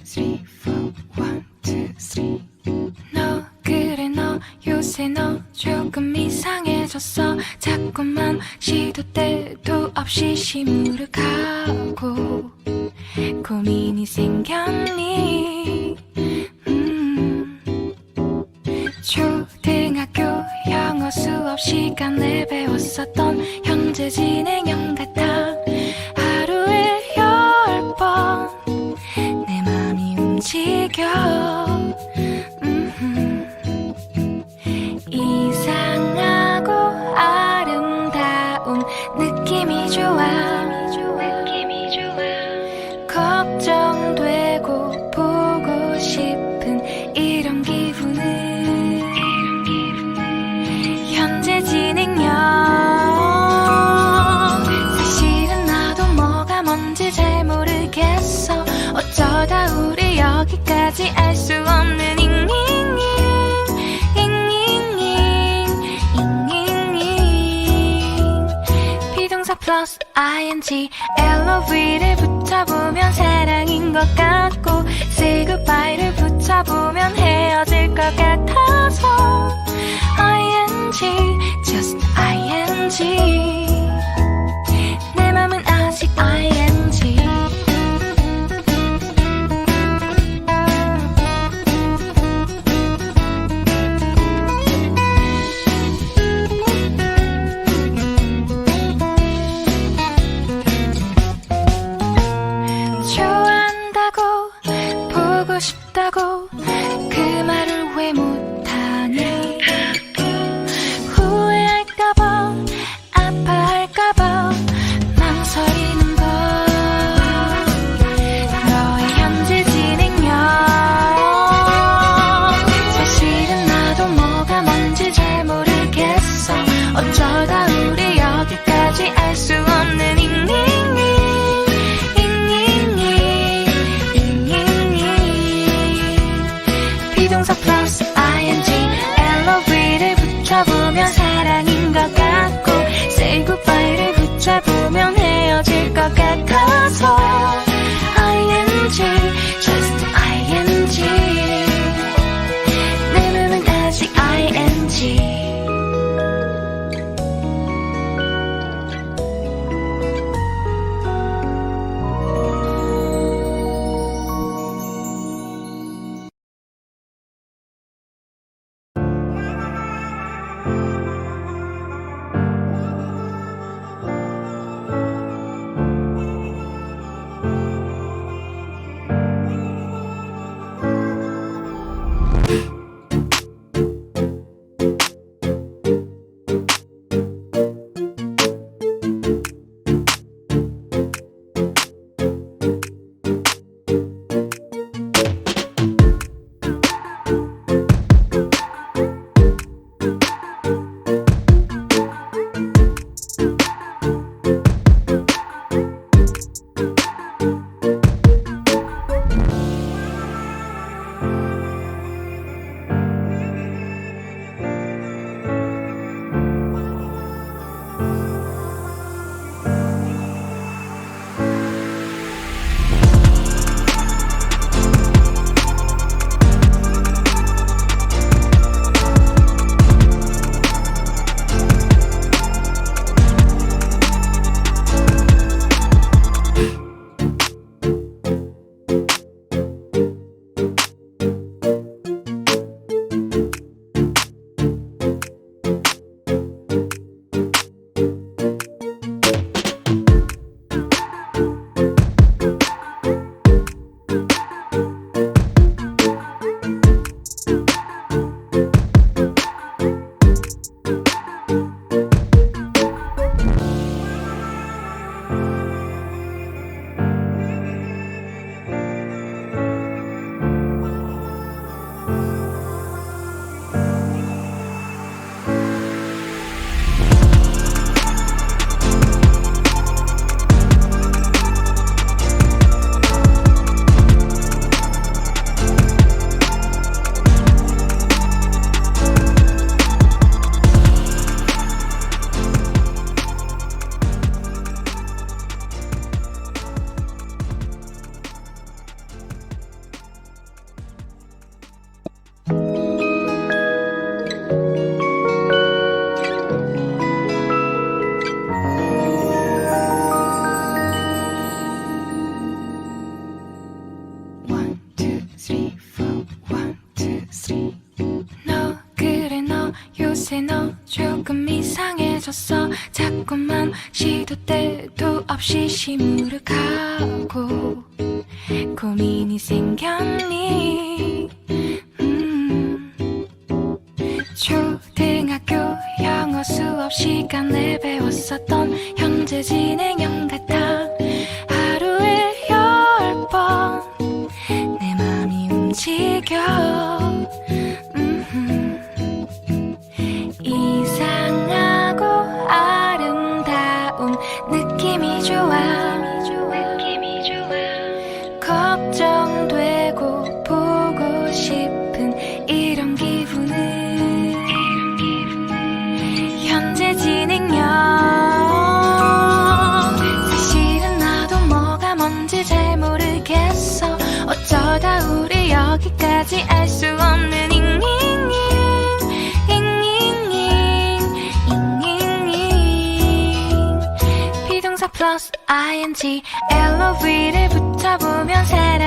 3, 4, 1, 2, 3 너 그래 너 요새 너 조금 이상해졌어 자꾸만 시도 때도 없이 시무룩하고 고민이 생겼니 초등학교 영어 수업 시간에 배웠었던 현재 진행형 같아 하루에 10번 내 맘이 움직여 이상하고 아름다운 느낌이 좋아 걱정되고 보고 싶은 이런 기분은 현재 진행형 사실은 나도 뭐가 뭔지 잘 모르겠어 어쩌다 우리 여기까지 알 수 없는 비동사 플러스 ing LOV를 붙여보면 사랑인 것 같고 say goodbye를 붙여보면 헤어질 것 같아서 ing just ing 내 맘은 아직 ing 보고 싶다고 그 말을 왜 못하니 후회할까봐 아파할까봐 망설이는 걸 너의 현재 진행형 사실은 나도 뭐가 뭔지 잘 모르겠어 어쩌다 우리 여기까지 알 수 없는 비동사 플러스 I three, four, one, two, three. 너 그래 너 요새 너 조금 이상해졌어. 자꾸만 시도 때도 없이 시무룩하고 고민이 생겼니? 초등학교 영어 수업 시간에 배웠었던 현재 진행형 같아. 하루에 10번 내 맘이 움직여. 이상하고 아름다운 느낌이 좋아. 걱정되고 보고 싶은 이런 기분은 현재 진행형. 사실은 나도 뭐가 뭔지 잘 모르겠어. 어쩌다 우리 여기까지 알 수 없는 잉잉잉 비동사 플러스 ing LOV를 붙여보면 새로운